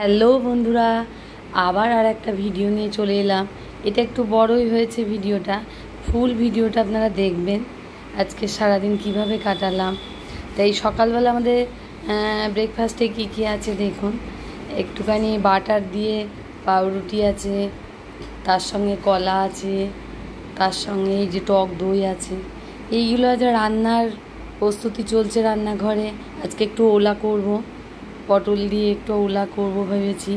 Hello বন্ধুরা, আবার আর একটা ভিডিও নিয়ে চলে এলাম। এটা একটু বড়ই হয়েছে ভিডিওটা, ফুল ভিডিওটা আপনারা দেখবেন। আজকে সারাদিন কিভাবে কাটালাম, তাই সকালবেলা আমাদের ব্রেকফাস্টে কি আছে দেখুন। একটুখানি বাটার দিয়ে পাউরুটি আছে, তার সঙ্গে কলা আছে, তার সঙ্গে এই যে টক দই আছে। এইগুলো আজ রান্নার প্রস্তুতি চলছে রান্নাঘরে। আজকে একটু ওলা করব, পটল দিয়ে একটু ওলা করবো ভেবেছি,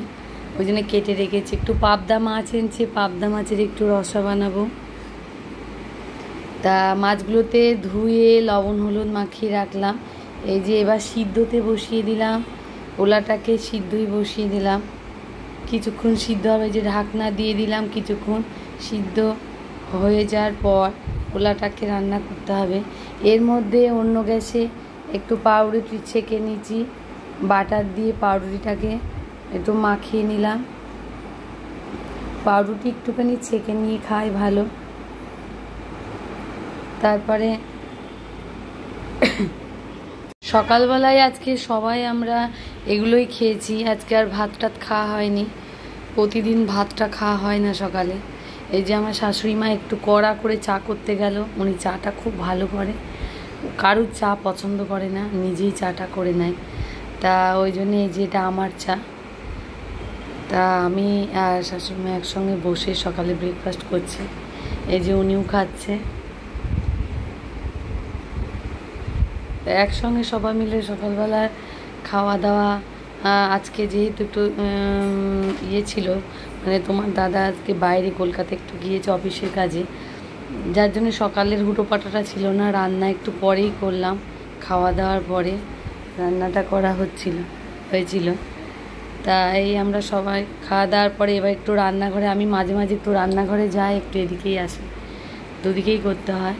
ওই জন্য কেটে রেখেছি। একটু পাবদা মাছ এনেছে, পাবদা মাছের একটু রসা বানাবো। তা মাছগুলোতে ধুয়ে লবণ হলুদ মাখিয়ে রাখলাম। এই যে এবার সিদ্ধতে বসিয়ে দিলাম, ওলাটাকে সিদ্ধই বসিয়ে দিলাম। কিছুক্ষণ সিদ্ধ হবে, যে ঢাকনা দিয়ে দিলাম। কিছুক্ষণ সিদ্ধ হয়ে যাওয়ার পর ওলাটাকে রান্না করতে হবে। এর মধ্যে অন্য গ্যাসে একটু পাউরুটি ছেঁকে নিয়েছি, বাটার দিয়ে পাউরুটিটাকে একটু মাখিয়ে নিলাম। পাউরুটি একটুখানি ছেঁকে নিয়ে খাই ভালো। তারপরে সকালবেলায় আজকে সবাই আমরা এগুলোই খেয়েছি। আজকে আর ভাত টাত খাওয়া হয়নি, প্রতিদিন ভাতটা খাওয়া হয় না সকালে। এই যে আমার শাশুড়ি মা একটু কড়া করে চা করতে গেল। উনি চাটা খুব ভালো করে, কারুর চা পছন্দ করে না, নিজেই চাটা করে নেয়। তা ওই জন্য এই যে এটা আমার চা। তা আমি আর শাশুড়ি মা একসঙ্গে বসে সকালে ব্রেকফাস্ট করছি। এই যে উনিও খাচ্ছে। একসঙ্গে সবাই মিলে সকালবেলার খাওয়া দাওয়া। আজকে যেহেতু একটু ইয়ে ছিল, মানে তোমার দাদা আজকে বাইরে কলকাতা একটু গিয়েছে অফিসের কাজে, যার জন্য সকালের হুটোপাটাটা ছিল না। রান্না একটু পরেই করলাম, খাওয়া দাওয়ার পরে রান্নাটা করা হয়েছিল। তাই আমরা সবাই খাওয়া দাওয়ার পরে এবার একটু রান্নাঘরে, আমি মাঝে মাঝে একটু রান্নাঘরে যাই, একটু এদিকেই আসি, দুদিকেই করতে হয়।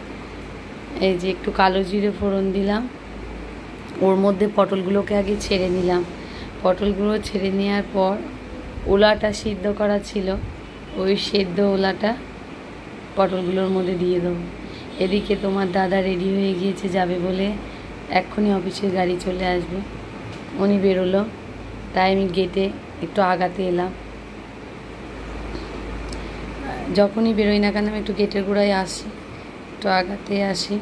এই যে একটু কালো জিরে ফোড়ন দিলাম, ওর মধ্যে পটলগুলোকে আগে ছেড়ে নিলাম। পটলগুলো ছেড়ে নেওয়ার পর ওলাটা সিদ্ধ করা ছিল, ওই সেদ্ধ ওলাটা পটলগুলোর মধ্যে দিয়ে দেবো। এদিকে তোমার দাদা রেডি হয়ে গিয়েছে যাবে বলে, এক্ষুনি অফিসের গাড়ি চলে আসবে। উনি বেরোলো, তাই আমি গেটে একটু আগাতে এলাম। যখনই বেরোই না কেন আমি একটু গেটের গোড়ায় আসি, একটু আগাতে আসি।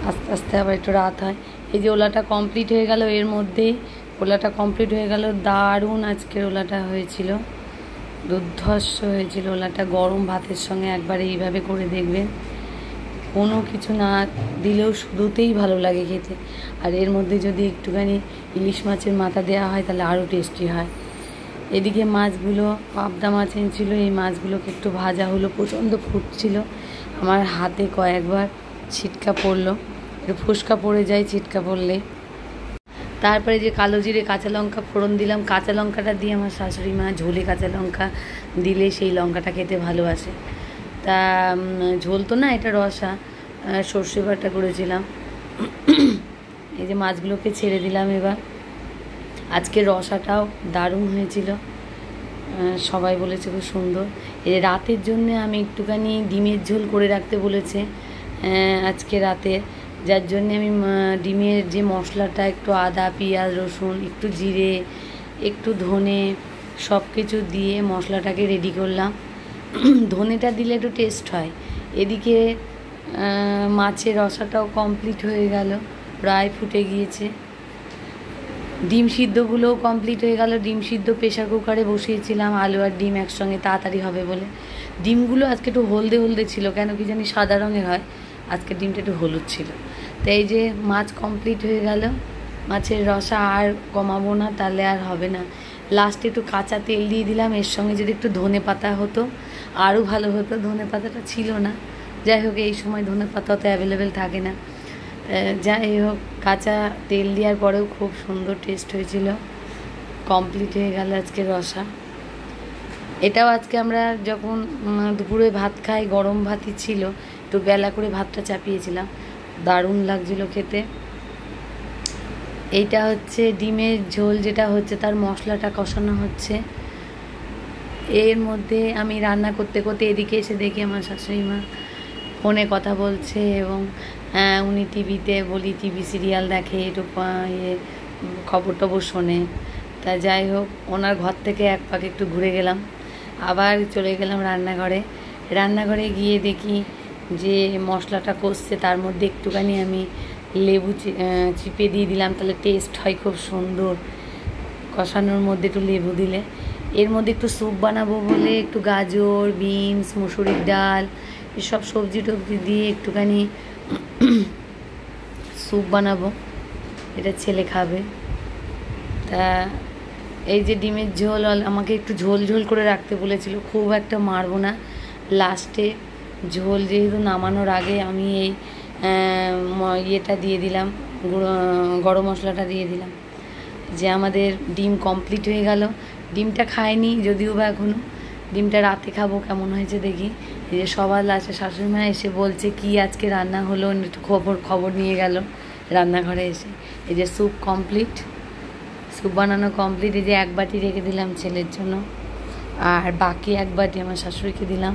আস্তে আস্তে আবার একটু রাত হয়। এই যে ওলাটা কমপ্লিট হয়ে গেল, এর মধ্যেই ওলাটা কমপ্লিট হয়ে গেল। দারুণ আজকের ওলাটা হয়েছিল, দুর্ধর্ষ হয়েছিল ওলাটা। গরম ভাতের সঙ্গে একবার এইভাবে করে দেখবেন, কোনো কিছু না দিলেও শুধুতেই ভালো লাগে খেতে। আর এর মধ্যে যদি একটুখানি ইলিশ মাছের মাথা দেওয়া হয় তাহলে আরও টেস্টি হয়। এদিকে মাছগুলো, পাবদা মাছ এনেছিল, এই মাছগুলোকে একটু ভাজা হলো, প্রচণ্ড ফুটছিল। আমার হাতে কয়েকবার ছিটকা পড়লো, একটু ফুসকা পড়ে যায় ছিটকা পড়লে। তারপরে যে কালো জিরে কাঁচা লঙ্কা ফোড়ন দিলাম। কাঁচা লঙ্কাটা দিয়ে আমার শাশুড়ি মা ঝোলে কাঁচা লঙ্কা দিলে সেই লঙ্কাটা খেতে ভালোবাসে। তা ঝোল তো না, এটা রসা, সর্ষে বাটা করেছিলাম। এই যে মাছগুলোকে ছেড়ে দিলাম এবার। আজকে রসাটাও দারুণ হয়েছিল, সবাই বলেছে খুব সুন্দর। এই রাতের জন্য আমি একটুখানি ডিমের ঝোল করে রাখতে বলেছে আজকে রাতে, যার জন্যে আমি ডিমের যে মশলাটা, একটু আদা পেঁয়াজ রসুন, একটু জিরে, একটু ধনে, সব কিছু দিয়ে মশলাটাকে রেডি করলাম। ধনেটা দিলে একটু টেস্ট হয়। এদিকে মাছের রসাটাও কমপ্লিট হয়ে গেল, প্রায় ফুটে গিয়েছে। ডিম সিদ্ধগুলোও কমপ্লিট হয়ে গেল। ডিম সিদ্ধ প্রেশার কুকারে বসিয়েছিলাম, আলু আর ডিম একসঙ্গে তাড়াতাড়ি হবে বলে। ডিমগুলো আজকে একটু হলদে হলদে ছিল, কেন কি জানি সাদা রঙের হয়, আজকে ডিমটা একটু হলুদ ছিল। তো এই যে মাছ কমপ্লিট হয়ে গেল। মাছের রসা আর কমাবো না, তাহলে আর হবে না। লাস্টে একটু কাঁচা তেল দিয়ে দিলাম। এর সঙ্গে যদি একটু ধনে পাতা হতো আরও ভালো হতো, ধনে পাতাটা ছিল না। যাই হোক, এই সময় ধনে পাতা তো অ্যাভেলেবেল থাকে না। যাই হোক, কাঁচা তেল দেওয়ার পরেও খুব সুন্দর টেস্ট হয়েছিল। কমপ্লিট হয়ে গেল আজকের রসা। এটাও আজকে আমরা যখন দুপুরে ভাত খাই, গরম ভাতই ছিল, একটু বেলা করে ভাতটা চাপিয়েছিলাম, দারুণ লাগছিল খেতে। এইটা হচ্ছে ডিমের ঝোল, যেটা হচ্ছে তার মশলাটা কষানো হচ্ছে। এর মধ্যে আমি রান্না করতে করতে এদিকে এসে দেখি আমার শাশুড়ি মা ফোনে কথা বলছে, এবং উনি টিভিতে, বলি টিভি সিরিয়াল দেখে, একটু খবর টবর শোনে। তা যাই হোক, ওনার ঘর থেকে এক পাক একটু ঘুরে গেলাম, আবার চলে গেলাম রান্নাঘরে। রান্নাঘরে গিয়ে দেখি যে মশলাটা কষছে, তার মধ্যে একটুখানি আমি লেবু চিপে দিয়ে দিলাম, তাহলে টেস্ট হয় খুব সুন্দর কষানোর মধ্যে একটু লেবু দিলে। এর মধ্যে একটু স্যুপ বানাবো বলে একটু গাজর, বিনস, মুসুরির ডাল এসব সবজি টবজি দিয়ে একটুখানি স্যুপ বানাবো, এটা ছেলে খাবে। তা এই যে ডিমের ঝোল আমাকে একটু ঝোল ঝোল করে রাখতে বলেছিল, খুব একটা মারবো না। লাস্টে ঝোল যেহেতু নামানোর আগে আমি এই ইয়েটা দিয়ে দিলাম, গরম মশলাটা দিয়ে দিলাম, যে আমাদের ডিম কমপ্লিট হয়ে গেল। ডিমটা খাইনি যদিও বা এখনও, ডিমটা রাতে খাবো, কেমন হয়েছে দেখি। এই যে সবার লাস্টে শাশুড়ি মা এসে বলছে কি আজকে রান্না হলো, একটু খবর নিয়ে গেল রান্নাঘরে এসে। এই যে স্যুপ কমপ্লিট, স্যুপ বানানো কমপ্লিট। এই যে এক বাটি রেখে দিলাম ছেলের জন্য, আর বাকি এক বাটি আমার শাশুড়িকে দিলাম।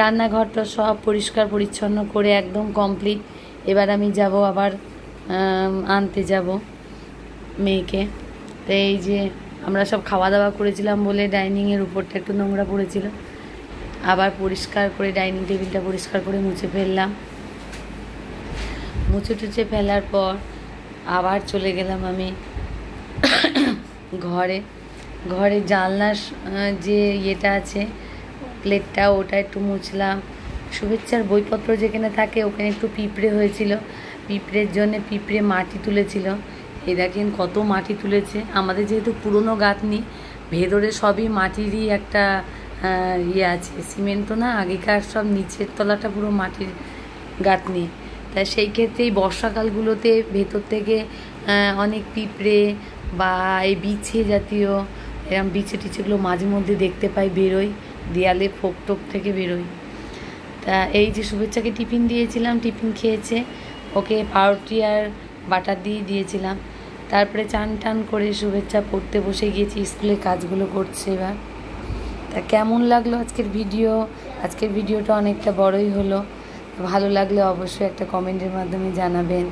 রান্নাঘরটা সব পরিষ্কার পরিচ্ছন্ন করে একদম কমপ্লিট। এবার আমি যাব আবার আনতে যাব মেয়েকে। তো এই যে আমরা সব খাওয়া দাওয়া করেছিলাম বলে ডাইনিংয়ের উপরটা একটু নোংরা পড়েছিল, আবার পরিষ্কার করে ডাইনিং টেবিলটা পরিষ্কার করে মুছে ফেললাম। মুছে টুছে ফেলার পর আবার চলে গেলাম আমি ঘরে জানলার যে ইয়েটা আছে প্লেটটা, ওটা একটু মুছলাম। শুভেচ্ছার বইপত্র যেখানে থাকে ওখানে একটু পিঁপড়ে হয়েছিল, পিঁপড়ের জন্যে পিঁপড়ে মাটি তুলেছিল। এই দেখেন কত মাটি তুলেছে। আমাদের যেহেতু পুরনো গাঁথনি, ভেতরে সবই মাটিরই একটা ইয়ে আছে, সিমেন্ট তো না, আগেকার সব নিচের তলাটা পুরো মাটির গাঁথনি। তাই সেই ক্ষেত্রে এই বর্ষাকালগুলোতে ভেতর থেকে অনেক পিঁপড়ে বা এই বিছে জাতীয় এরকম বিছে টিছেগুলো মাঝে মধ্যে দেখতে পাই, বেরোয় দেয়ালে ফোক টোপ থেকে বেরোয়। তা এই যে শুভেচ্ছাকে টিফিন দিয়েছিলাম, টিফিন খেয়েছে, ওকে পাউরুটি আর বাটার দিয়ে দিয়েছিলাম। তারপরে চান টান করে শুভেচ্ছা পড়তে বসে গিয়েছি, স্কুলের কাজগুলো করছে এবার। তা কেমন লাগলো আজকের ভিডিওটা অনেকটা বড়ই হলো। ভালো লাগলে অবশ্যই একটা কমেন্টের মাধ্যমে জানাবেন।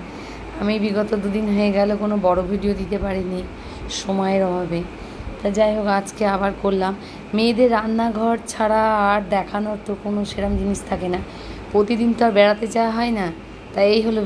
আমি বিগত 2 দিন হয়ে গেল কোনো বড় ভিডিও দিতে পারিনি সময়ের অভাবে। তা যাই হোক, আজকে আবার করলাম। মেয়েদের রান্নাঘর ছাড়া আর দেখানোর তো কোনো সেরকম জিনিস থাকে না, প্রতিদিন তো আর বেড়াতে যাওয়া হয় না। তাই এই হলো